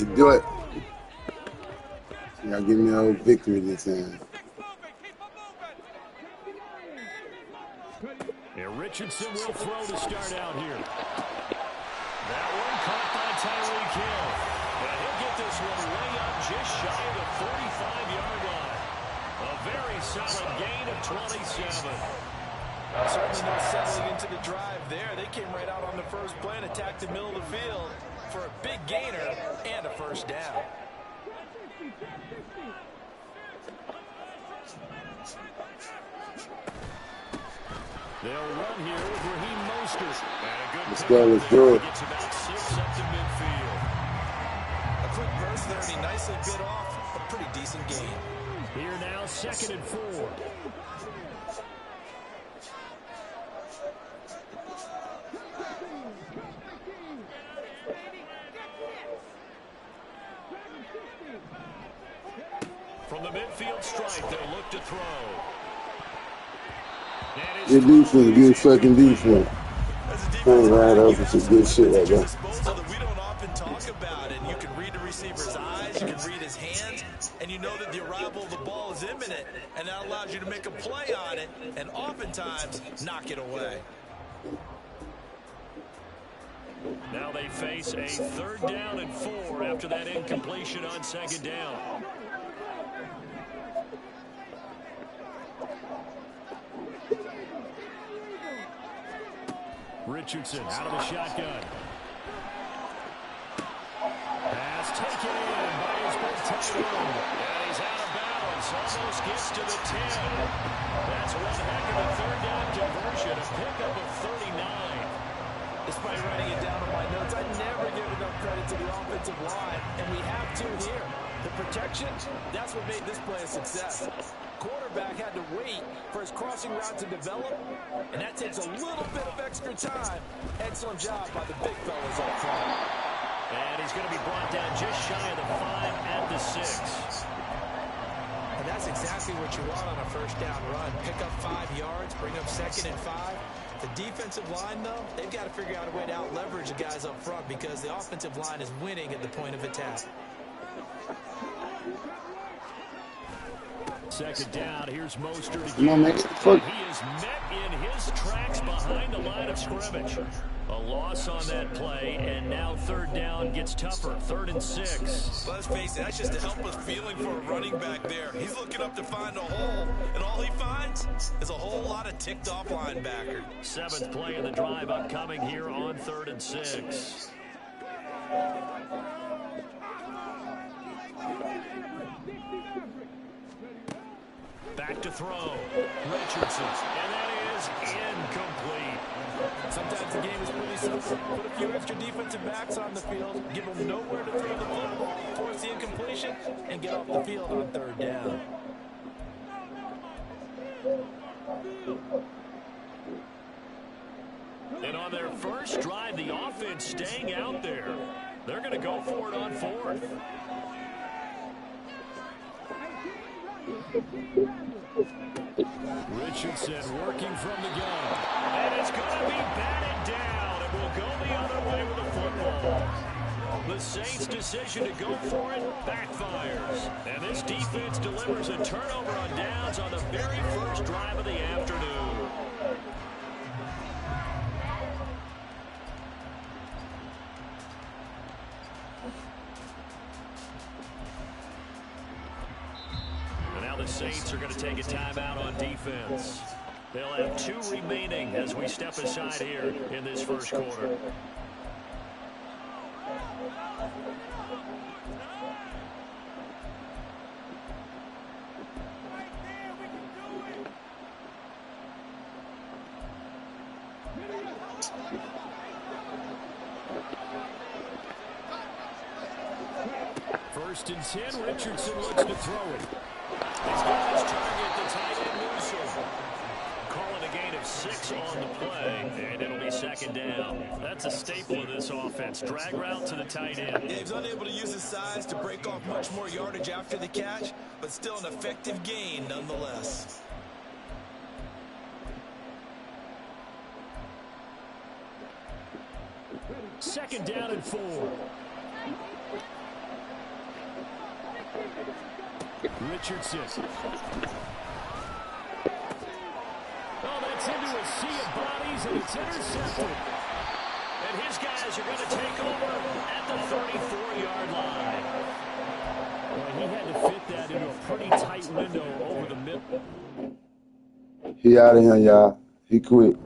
Do it. Y'all give me a whole victory this time. And Richardson will throw to start out here. That one caught by Tyreek Hill. And he'll get this one way up just shy of the 45-yard line. A very solid gain of 27. Certainly no settling into the drive there. They came right out on the first play and attacked the middle of the field for a big gainer and a first down. They'll run here with Raheem Mostert. Let's go, let's do it. Gets about 6 up to midfield. A quick burst there, and he nicely bit off a pretty decent gain. Here now, 2nd and 4. From the midfield stripe, they'll look to throw. Good defense, good fucking defense. All right, that was some good shit right there. That we don't often talk about, and you can read the receiver's eyes, you can read his hands, and you know that the arrival of the ball is imminent, and that allows you to make a play on it, and oftentimes knock it away. Now they face a 3rd down and 4 after that incompletion on 2nd down. Richardson out of the shotgun. Pass taken in by his big tight end. And he's out of bounds. Almost gets to the 10. That's one heck of a 3rd down conversion. A pickup of 39. Despite writing it down on my notes, I never give enough credit to the offensive line, and we have to here. The protection, that's what made this play a success. Quarterback had to wait for his crossing route to develop, and that takes a little bit of extra time. Excellent job by the big fellas up front. And he's going to be brought down just shy of the 5 at the 6. And that's exactly what you want on a first down run. Pick up 5 yards, bring up 2nd and 5. The defensive line, though, they've got to figure out a way to out-leverage the guys up front because the offensive line is winning at the point of attack. 2nd down, here's Mostert again. Come on, man. He is met in his tracks behind the line of scrimmage. A loss on that play, and now 3rd down gets tougher. 3rd and 6. Let's face it, that's just a helpless feeling for a running back there. He's looking up to find a hole, and all he finds is a whole lot of ticked-off linebacker. 7th play of the drive upcoming here on 3rd and 6. Back to throw. Richardson. And that is incomplete. Sometimes the game is pretty simple. Put a few extra defensive backs on the field, give them nowhere to throw the football, force the incompletion, and get off the field on 3rd down. And on their first drive, the offense staying out there. They're going to go for it on 4th. Richardson working from the gun. And it's going to be batted down. And will go the other way with the football. The Saints' decision to go for it backfires. And this defense delivers a turnover on downs on the very first drive of the afternoon. The Saints are going to take a timeout on defense. They'll have 2 remaining as we step aside here in this first quarter. First and 10, Richardson looks to throw it. He's got his target, the tight end Newsom. Calling a gain of 6 on the play, and it'll be 2nd down. That's a staple of this offense. Drag route to the tight end. Yeah, he's unable to use his size to break off much more yardage after the catch, but still an effective gain nonetheless. Second down and 4. Richardson. Oh, that's into a sea of bodies, and it's intercepted. And his guys are going to take over at the 34-yard line. Well, he had to fit that into a pretty tight window over the middle. He out of here, y'all. He quit.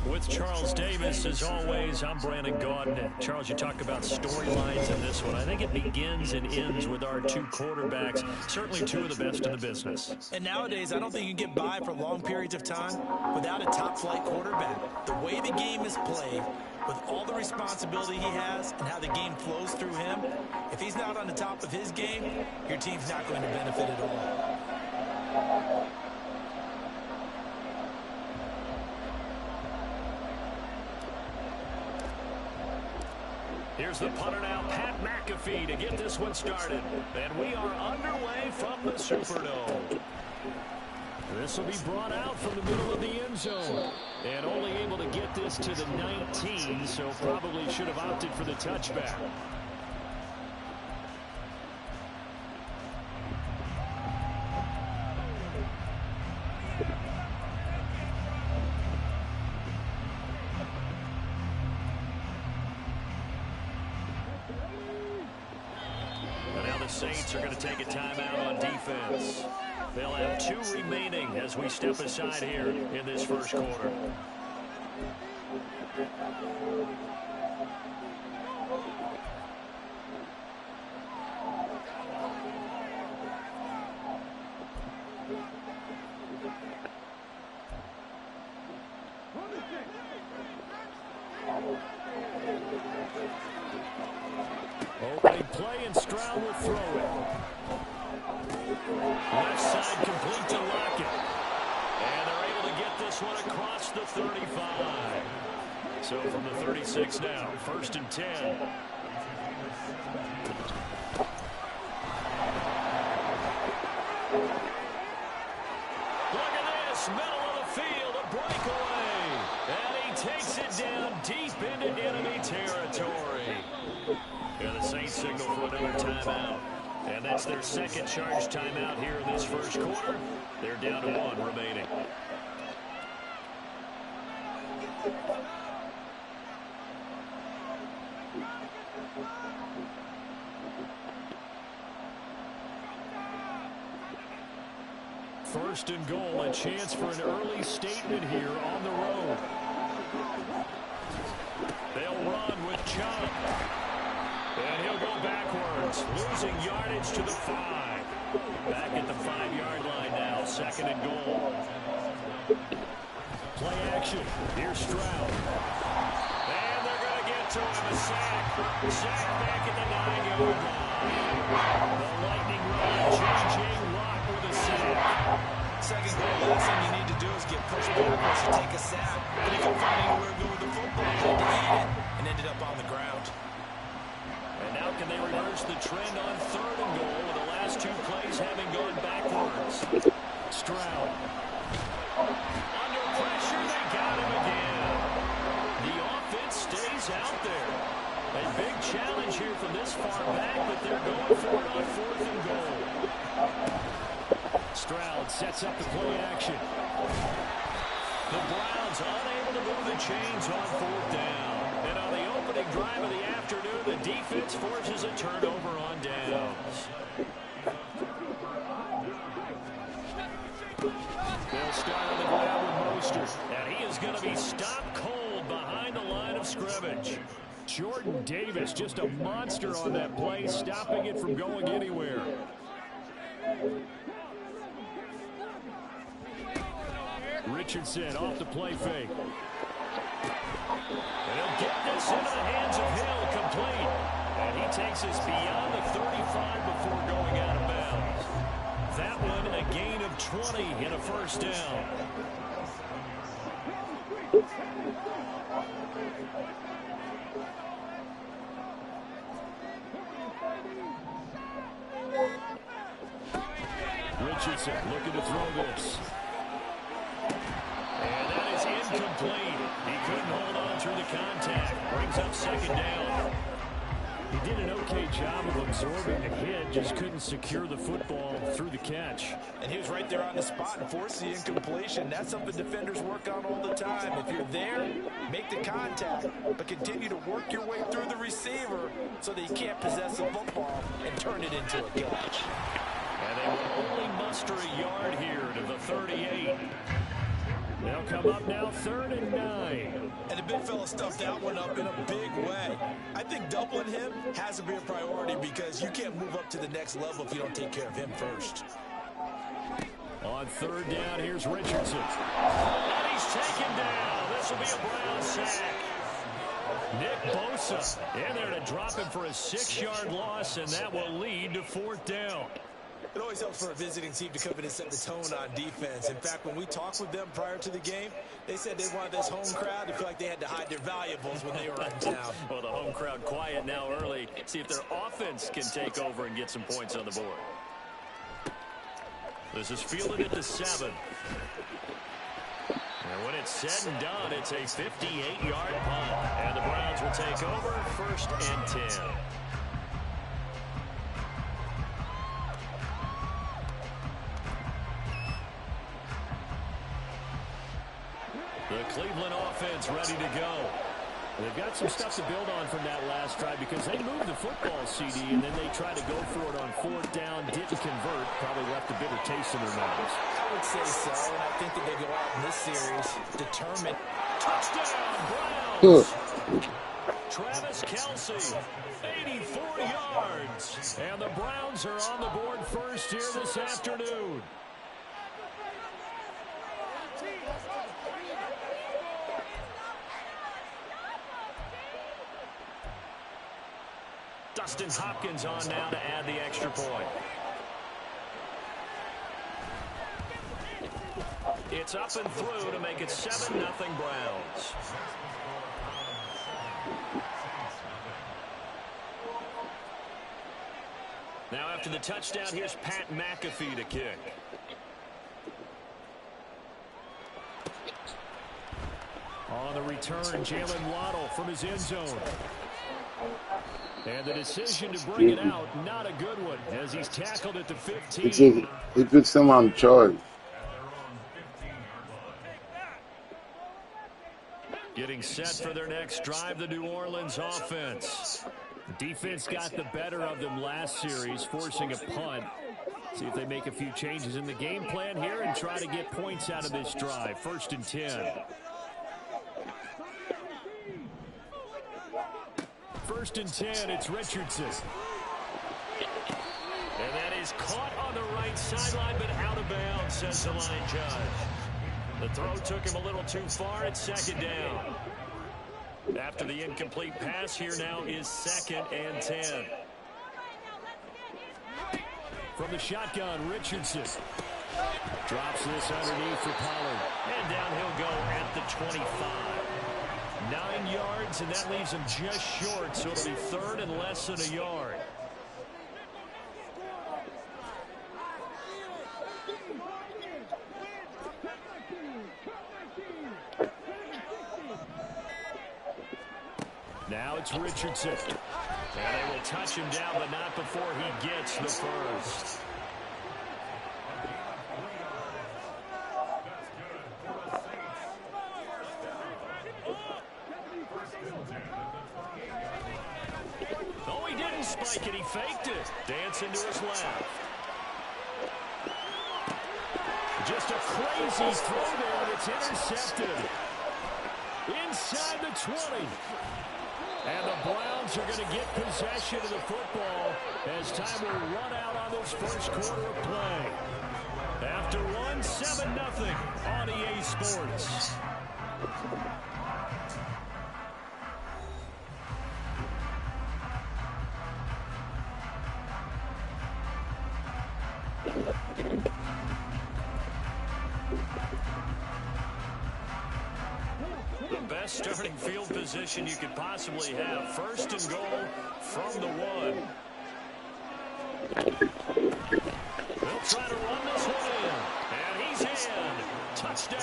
With Charles Davis, as always, I'm Brandon Gaudin. Charles, you talk about storylines in this one. I think it begins and ends with our two quarterbacks, certainly two of the best in the business. And nowadays, I don't think you can get by for long periods of time without a top-flight quarterback. The way the game is played, with all the responsibility he has and how the game flows through him, if he's not on the top of his game, your team's not going to benefit at all. Here's the punter now, Pat McAfee, to get this one started. And we are underway from the Superdome. This will be brought out from the middle of the end zone. And only able to get this to the 19, so probably should have opted for the touchback. Saints are going to take a timeout on defense. They'll have 2 remaining as we step aside here in this first quarter. Opening play, and Stroud will throw it. Left side complete to Lockett. And they're able to get this one across the 35. So from the 36 now, 1st and 10. Look at this, middle of the field, a breakaway. And he takes it down deep into enemy territory. Yeah, the Saints signal for another timeout. And that's their second charge timeout here in this first quarter. They're down to 1 remaining. First and goal, a chance for an early statement here on the road. They'll run with Chubb. And he'll go backwards, losing yardage to the 5. Back at the 5-yard line now, 2nd and goal. Play action. Here's Stroud. And they're going to get to him, a sack. Sack back at the 9-yard line. The lightning rod, J.J. Watt with a sack. Second goal, last thing you need to do is get pushed backwards to take a sack. But he couldn't find anywhere to go with the football. He had to eat it and ended up on the ground. And now can they reverse the trend on 3rd and goal with the last 2 plays having gone backwards? Stroud. Under pressure, they got him again. The offense stays out there. A big challenge here from this far back, but they're going for it on 4th and goal. Stroud sets up the play action. The Browns unable to move the chains on 4th down. And on the opening drive of the afternoon, the defense forces a turnover on downs. They'll start on the ground with Mostert. And he is going to be stopped cold behind the line of scrimmage. Jordan Davis, just a monster on that play, stopping it from going anywhere. Richardson off the play fake. And he'll get this into the hands of Hill, complete. And he takes us beyond the 35 before going out of bounds. That one a gain of 20 and a first down. Richardson looking to throw this. And that is incomplete. He couldn't hold on through the contact. Brings up second down. He did an okay job of absorbing the hit, just couldn't secure the football through the catch. And he was right there on the spot and forced the incompletion. That's something defenders work on all the time. If you're there, make the contact, but continue to work your way through the receiver so that you can't possess the football and turn it into a catch. And they will only muster a yard here to the 38. They'll come up now 3rd and 9. And the big fella stuffed that one up in a big way. I think doubling him has to be a priority because you can't move up to the next level if you don't take care of him first. On 3rd down, here's Richardson. And he's taken down. This will be a Brown sack. Nick Bosa in there to drop him for a 6-yard loss, and that will lead to 4th down. It always helps for a visiting team to come in and set the tone on defense. In fact, when we talked with them prior to the game, they said they wanted this home crowd to feel like they had to hide their valuables when they were in town. Well, the home crowd quiet now early. See if their offense can take over and get some points on the board. This is fielded at the 7. And when it's said and done, it's a 58-yard punt. And the Browns will take over 1st and 10. The Cleveland offense ready to go. They've got some stuff to build on from that last drive because they moved the football, CD, and then they tried to go for it on 4th down, didn't convert, probably left a bitter taste in their mouths. I would say so, and I think that they go out in this series determined. Touchdown, Browns! Travis Kelce, 84 yards. And the Browns are on the board first here this afternoon. Dustin Hopkins on now to add the extra point. It's up and through to make it 7-0 Browns. Now after the touchdown, here's Pat McAfee to kick. On the return, Jalen Waddle from his end zone. And the decision to bring it out, not a good one, as he's tackled at the 15. He puts them on charge. Getting set for their next drive, the New Orleans offense. Defense got the better of them last series, forcing a punt. See if they make a few changes in the game plan here and try to get points out of this drive. 1st and 10. 1st and 10, it's Richardson. And that is caught on the right sideline, but out of bounds, says the line judge. The throw took him a little too far at 2nd down. After the incomplete pass, here now is 2nd and 10. From the shotgun, Richardson drops this underneath for Pollard. And down he'll go at the 25. 9 yards, and that leaves him just short, so it'll be 3rd and less than a yard. Now it's Richardson. And they will touch him down, but not before he gets the first. spike, and he faked it. Dancing to his left. Just a crazy throw there, and it's intercepted. Inside the 20. And the Browns are going to get possession of the football as time will run out on this first quarter of play. After one, 7-0 on EA Sports. The best starting field position you could possibly have. First and goal from the 1. They'll try to run this one in. And he's in. Touchdown,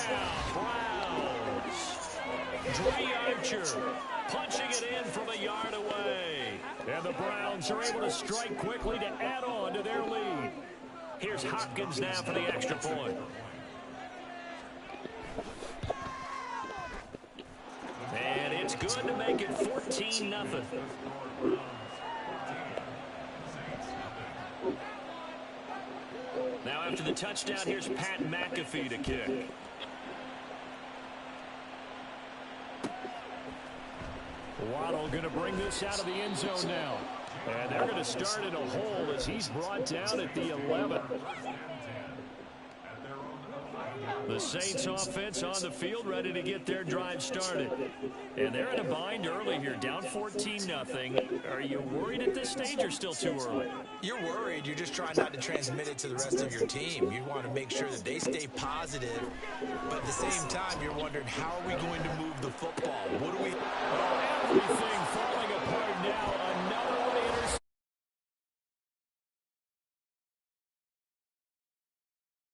Browns. Dre Archer punching it in from a yard away. And the Browns are able to strike quickly to add on to their lead. Here's Hopkins now for the extra point. And it's good to make it 14-0. Now after the touchdown, here's Pat McAfee to kick. Waddle going to bring this out of the end zone now. And they're going to start in a hole as he's brought down at the 11. The Saints offense on the field ready to get their drive started. And they're in a bind early here, down 14-0. Are you worried at this stage or still too early? You're worried. You're just trying not to transmit it to the rest of your team. You want to make sure that they stay positive. But at the same time, you're wondering, how are we going to move the football? What do we...